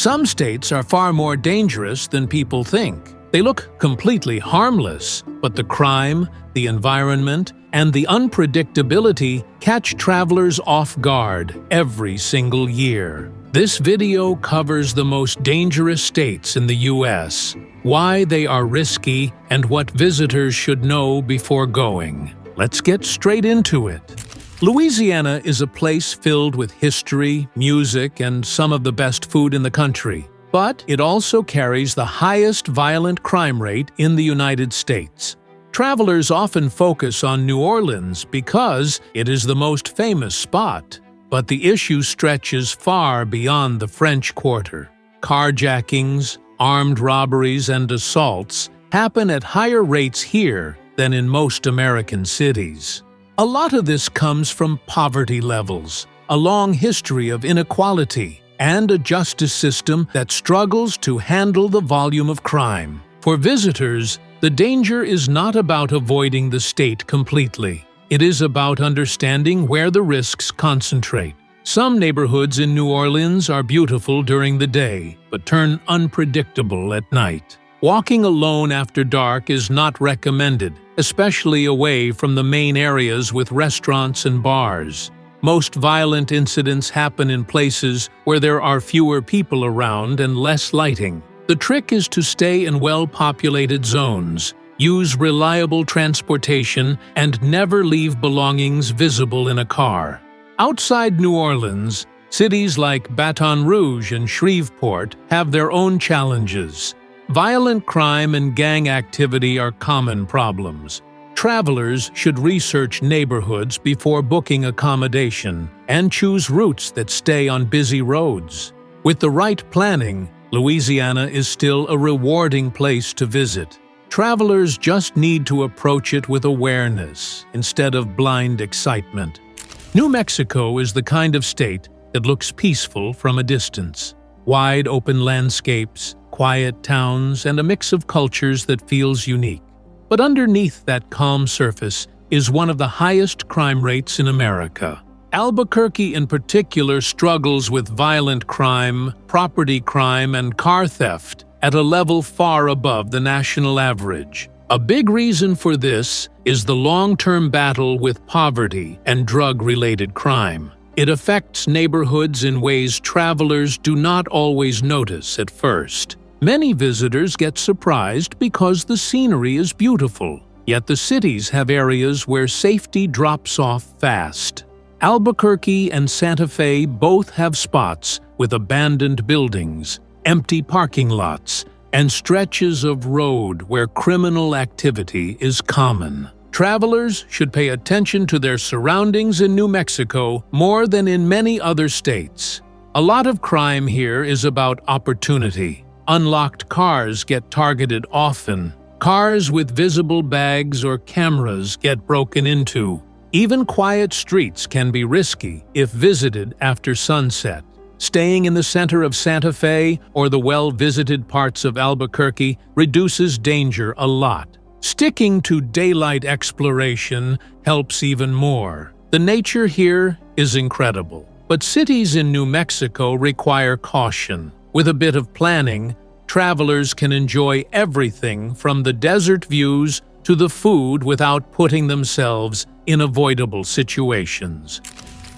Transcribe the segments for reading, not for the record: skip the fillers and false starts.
Some states are far more dangerous than people think. They look completely harmless, but the crime, the environment, and the unpredictability catch travelers off guard every single year. This video covers the most dangerous states in the U.S., why they are risky, and what visitors should know before going. Let's get straight into it. Louisiana is a place filled with history, music, and some of the best food in the country. But it also carries the highest violent crime rate in the United States. Travelers often focus on New Orleans because it is the most famous spot. But the issue stretches far beyond the French Quarter. Carjackings, armed robberies, and assaults happen at higher rates here than in most American cities. A lot of this comes from poverty levels, a long history of inequality, and a justice system that struggles to handle the volume of crime. For visitors, the danger is not about avoiding the state completely. It is about understanding where the risks concentrate. Some neighborhoods in New Orleans are beautiful during the day, but turn unpredictable at night. Walking alone after dark is not recommended, especially away from the main areas with restaurants and bars. Most violent incidents happen in places where there are fewer people around and less lighting. The trick is to stay in well-populated zones, use reliable transportation, and never leave belongings visible in a car. Outside New Orleans, cities like Baton Rouge and Shreveport have their own challenges. Violent crime and gang activity are common problems. Travelers should research neighborhoods before booking accommodation and choose routes that stay on busy roads. With the right planning, Louisiana is still a rewarding place to visit. Travelers just need to approach it with awareness instead of blind excitement. New Mexico is the kind of state that looks peaceful from a distance. Wide open landscapes, quiet towns, and a mix of cultures that feels unique. But underneath that calm surface is one of the highest crime rates in America. Albuquerque in particular struggles with violent crime, property crime, and car theft at a level far above the national average. A big reason for this is the long-term battle with poverty and drug-related crime. It affects neighborhoods in ways travelers do not always notice at first. Many visitors get surprised because the scenery is beautiful, yet the cities have areas where safety drops off fast. Albuquerque and Santa Fe both have spots with abandoned buildings, empty parking lots, and stretches of road where criminal activity is common. Travelers should pay attention to their surroundings in New Mexico more than in many other states. A lot of crime here is about opportunity. Unlocked cars get targeted often. Cars with visible bags or cameras get broken into. Even quiet streets can be risky if visited after sunset. Staying in the center of Santa Fe or the well-visited parts of Albuquerque reduces danger a lot. Sticking to daylight exploration helps even more. The nature here is incredible, but cities in New Mexico require caution. With a bit of planning, travelers can enjoy everything from the desert views to the food without putting themselves in avoidable situations.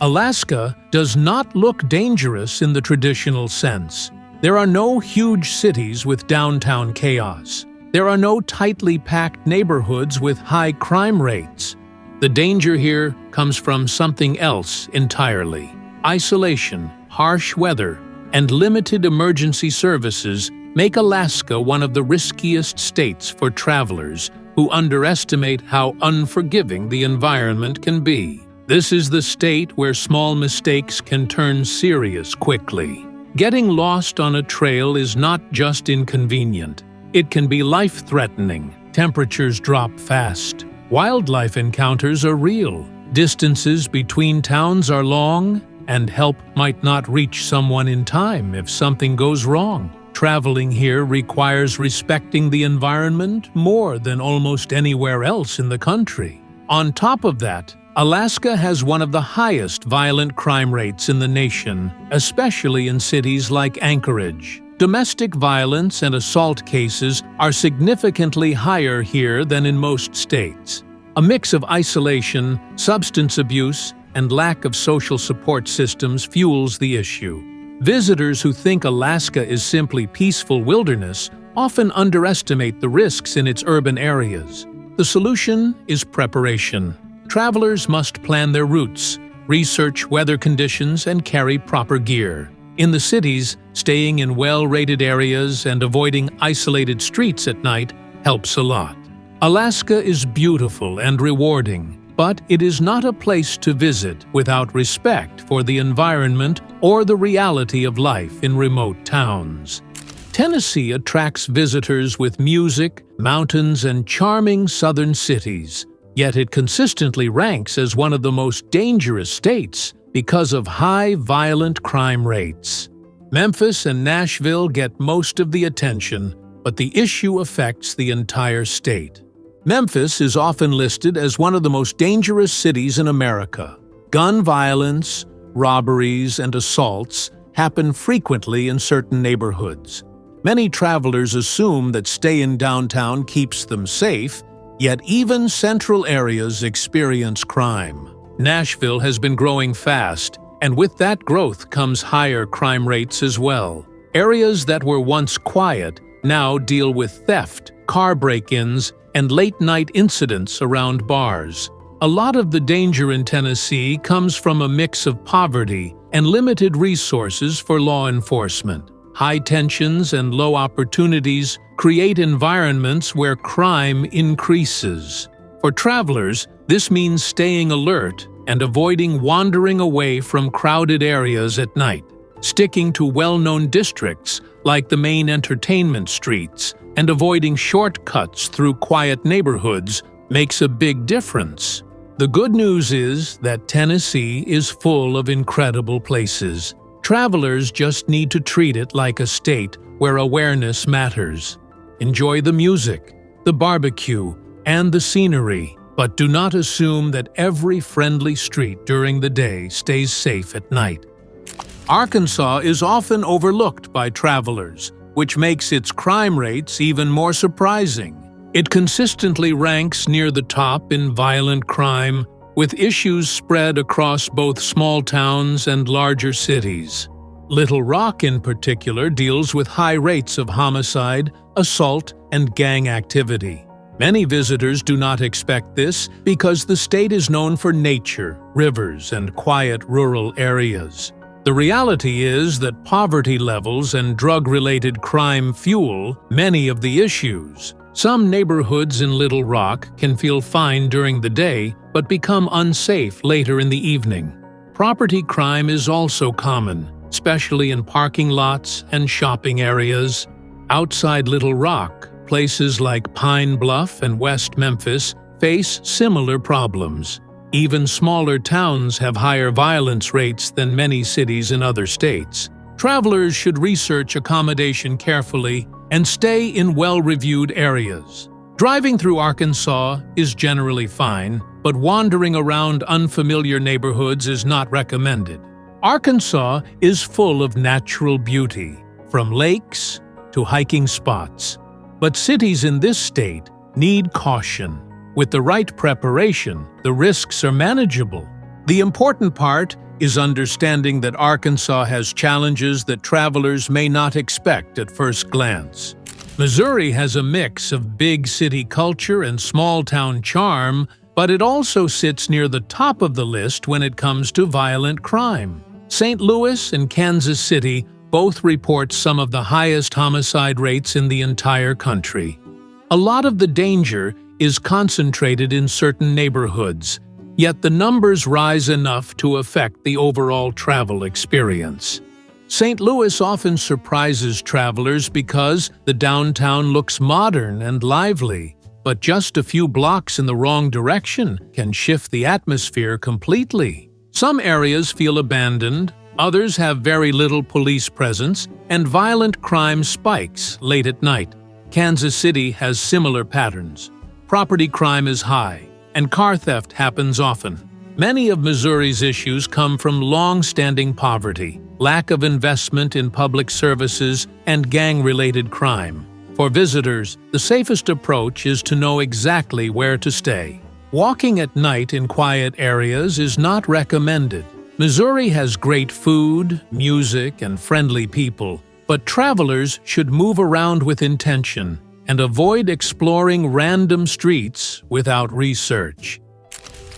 Alaska does not look dangerous in the traditional sense. There are no huge cities with downtown chaos. There are no tightly packed neighborhoods with high crime rates. The danger here comes from something else entirely. Isolation, harsh weather, and limited emergency services make Alaska one of the riskiest states for travelers who underestimate how unforgiving the environment can be. This is the state where small mistakes can turn serious quickly. Getting lost on a trail is not just inconvenient. It can be life-threatening. Temperatures drop fast. Wildlife encounters are real. Distances between towns are long, and help might not reach someone in time if something goes wrong. Traveling here requires respecting the environment more than almost anywhere else in the country. On top of that, Alaska has one of the highest violent crime rates in the nation, especially in cities like Anchorage. Domestic violence and assault cases are significantly higher here than in most states. A mix of isolation, substance abuse, and lack of social support systems fuels the issue. Visitors who think Alaska is simply peaceful wilderness often underestimate the risks in its urban areas. The solution is preparation. Travelers must plan their routes, research weather conditions, and carry proper gear. In the cities, staying in well-rated areas and avoiding isolated streets at night helps a lot. Alaska is beautiful and rewarding, but it is not a place to visit without respect for the environment or the reality of life in remote towns. Tennessee attracts visitors with music, mountains, and charming southern cities. Yet it consistently ranks as one of the most dangerous states because of high violent crime rates. Memphis and Nashville get most of the attention, but the issue affects the entire state. Memphis is often listed as one of the most dangerous cities in America. Gun violence, robberies, and assaults happen frequently in certain neighborhoods. Many travelers assume that stay in downtown keeps them safe, yet even central areas experience crime. Nashville has been growing fast, and with that growth comes higher crime rates as well. Areas that were once quiet now deal with theft, car break-ins, and late-night incidents around bars. A lot of the danger in Tennessee comes from a mix of poverty and limited resources for law enforcement. High tensions and low opportunities create environments where crime increases. For travelers, this means staying alert and avoiding wandering away from crowded areas at night. Sticking to well-known districts like the main entertainment streets and avoiding shortcuts through quiet neighborhoods makes a big difference. The good news is that Tennessee is full of incredible places. Travelers just need to treat it like a state where awareness matters. Enjoy the music, the barbecue, and the scenery, but do not assume that every friendly street during the day stays safe at night. Arkansas is often overlooked by travelers, which makes its crime rates even more surprising. It consistently ranks near the top in violent crime, with issues spread across both small towns and larger cities. Little Rock in particular deals with high rates of homicide, assault, and gang activity. Many visitors do not expect this because the state is known for nature, rivers, and quiet rural areas. The reality is that poverty levels and drug-related crime fuel many of the issues. Some neighborhoods in Little Rock can feel fine during the day but become unsafe later in the evening. Property crime is also common, especially in parking lots and shopping areas. Outside Little Rock, places like Pine Bluff and West Memphis face similar problems. Even smaller towns have higher violence rates than many cities in other states. Travelers should research accommodation carefully and stay in well-reviewed areas. Driving through Arkansas is generally fine, but wandering around unfamiliar neighborhoods is not recommended. Arkansas is full of natural beauty, from lakes to hiking spots. But cities in this state need caution. With the right preparation, the risks are manageable. The important part is understanding that Arkansas has challenges that travelers may not expect at first glance. Missouri has a mix of big city culture and small-town charm, but it also sits near the top of the list when it comes to violent crime. St. Louis and Kansas City both report some of the highest homicide rates in the entire country. A lot of the danger is concentrated in certain neighborhoods, yet the numbers rise enough to affect the overall travel experience. St. Louis often surprises travelers because the downtown looks modern and lively, but just a few blocks in the wrong direction can shift the atmosphere completely. Some areas feel abandoned, others have very little police presence, and violent crime spikes late at night. Kansas City has similar patterns. Property crime is high, and car theft happens often. Many of Missouri's issues come from long-standing poverty, lack of investment in public services, and gang-related crime. For visitors, the safest approach is to know exactly where to stay. Walking at night in quiet areas is not recommended. Missouri has great food, music, and friendly people, but travelers should move around with intention and avoid exploring random streets without research.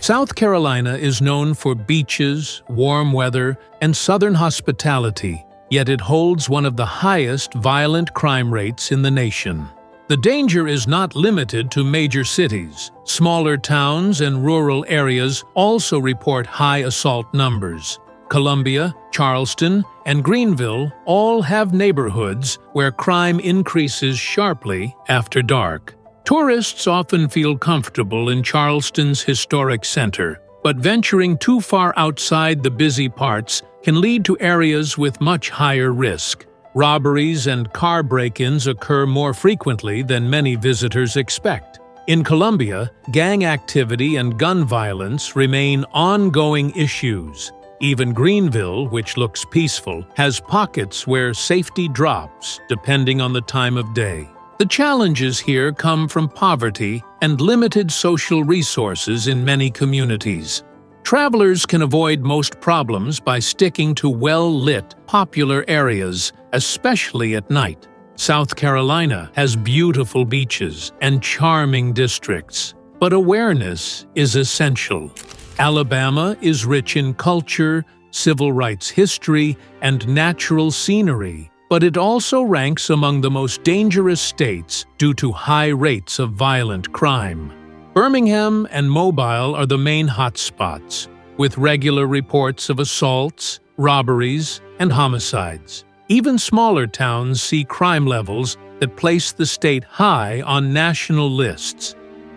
South Carolina is known for beaches, warm weather, and southern hospitality, yet it holds one of the highest violent crime rates in the nation. The danger is not limited to major cities. Smaller towns and rural areas also report high assault numbers. Columbia, Charleston, and Greenville all have neighborhoods where crime increases sharply after dark. Tourists often feel comfortable in Charleston's historic center, but venturing too far outside the busy parts can lead to areas with much higher risk. Robberies and car break-ins occur more frequently than many visitors expect. In Columbia, gang activity and gun violence remain ongoing issues. Even Greenville, which looks peaceful, has pockets where safety drops depending on the time of day. The challenges here come from poverty and limited social resources in many communities. Travelers can avoid most problems by sticking to well-lit, popular areas, especially at night. South Carolina has beautiful beaches and charming districts, but awareness is essential. Alabama is rich in culture, civil rights history, and natural scenery, but it also ranks among the most dangerous states due to high rates of violent crime. Birmingham and Mobile are the main hotspots, with regular reports of assaults, robberies, and homicides. Even smaller towns see crime levels that place the state high on national lists.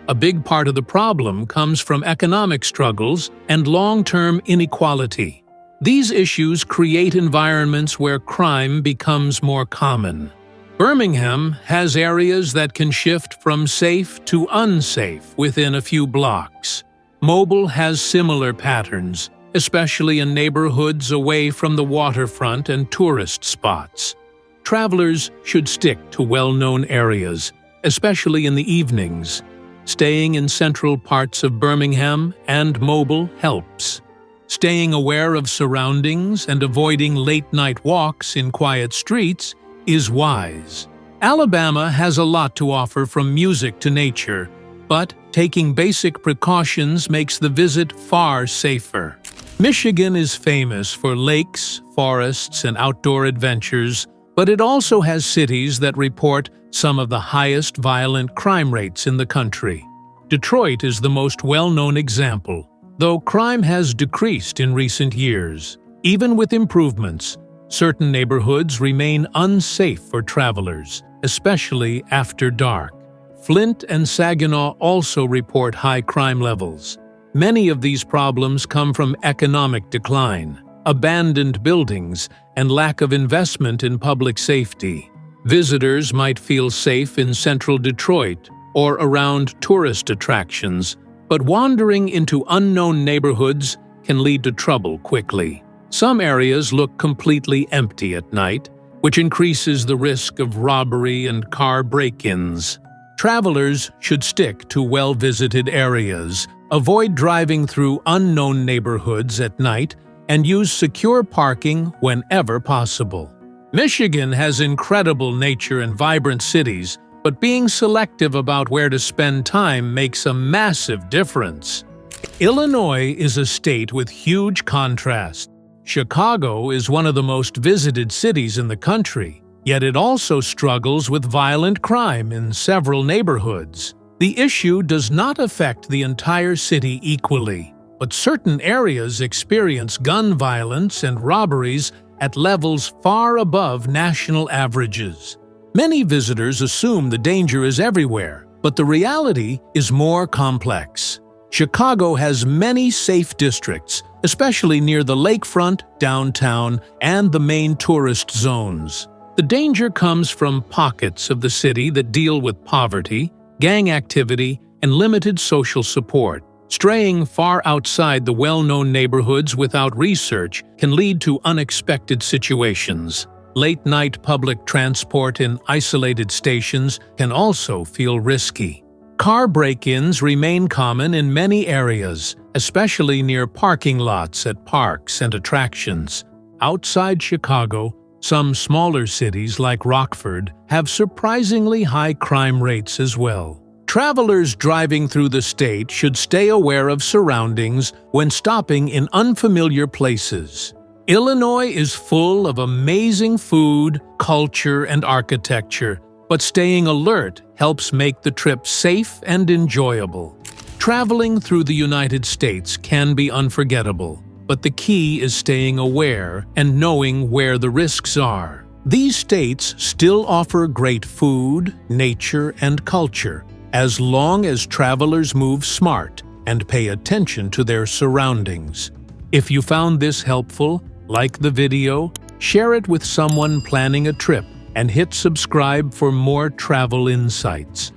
A big part of the problem comes from economic struggles and long-term inequality. These issues create environments where crime becomes more common. Birmingham has areas that can shift from safe to unsafe within a few blocks. Mobile has similar patterns, especially in neighborhoods away from the waterfront and tourist spots. Travelers should stick to well-known areas, especially in the evenings. Staying in central parts of Birmingham and Mobile helps. Staying aware of surroundings and avoiding late-night walks in quiet streets is wise. Alabama has a lot to offer from music to nature, but taking basic precautions makes the visit far safer. Michigan is famous for lakes, forests, and outdoor adventures, but it also has cities that report some of the highest violent crime rates in the country. Detroit is the most well-known example. Though crime has decreased in recent years, even with improvements, certain neighborhoods remain unsafe for travelers, especially after dark. Flint and Saginaw also report high crime levels. Many of these problems come from economic decline, abandoned buildings, and lack of investment in public safety. Visitors might feel safe in central Detroit or around tourist attractions, but wandering into unknown neighborhoods can lead to trouble quickly. Some areas look completely empty at night, which increases the risk of robbery and car break-ins. Travelers should stick to well-visited areas, avoid driving through unknown neighborhoods at night, and use secure parking whenever possible. Michigan has incredible nature and vibrant cities, but being selective about where to spend time makes a massive difference. Illinois is a state with huge contrast. Chicago is one of the most visited cities in the country, yet it also struggles with violent crime in several neighborhoods. The issue does not affect the entire city equally, but certain areas experience gun violence and robberies at levels far above national averages. Many visitors assume the danger is everywhere, but the reality is more complex. Chicago has many safe districts, especially near the lakefront, downtown, and the main tourist zones. The danger comes from pockets of the city that deal with poverty, gang activity, and limited social support. Straying far outside the well-known neighborhoods without research can lead to unexpected situations. Late-night public transport in isolated stations can also feel risky. Car break-ins remain common in many areas, especially near parking lots at parks and attractions. Outside Chicago, some smaller cities like Rockford have surprisingly high crime rates as well. Travelers driving through the state should stay aware of surroundings when stopping in unfamiliar places. Illinois is full of amazing food, culture, and architecture, but staying alert helps make the trip safe and enjoyable. Traveling through the United States can be unforgettable, but the key is staying aware and knowing where the risks are. These states still offer great food, nature, and culture, as long as travelers move smart and pay attention to their surroundings. If you found this helpful, like the video, share it with someone planning a trip, and hit subscribe for more travel insights.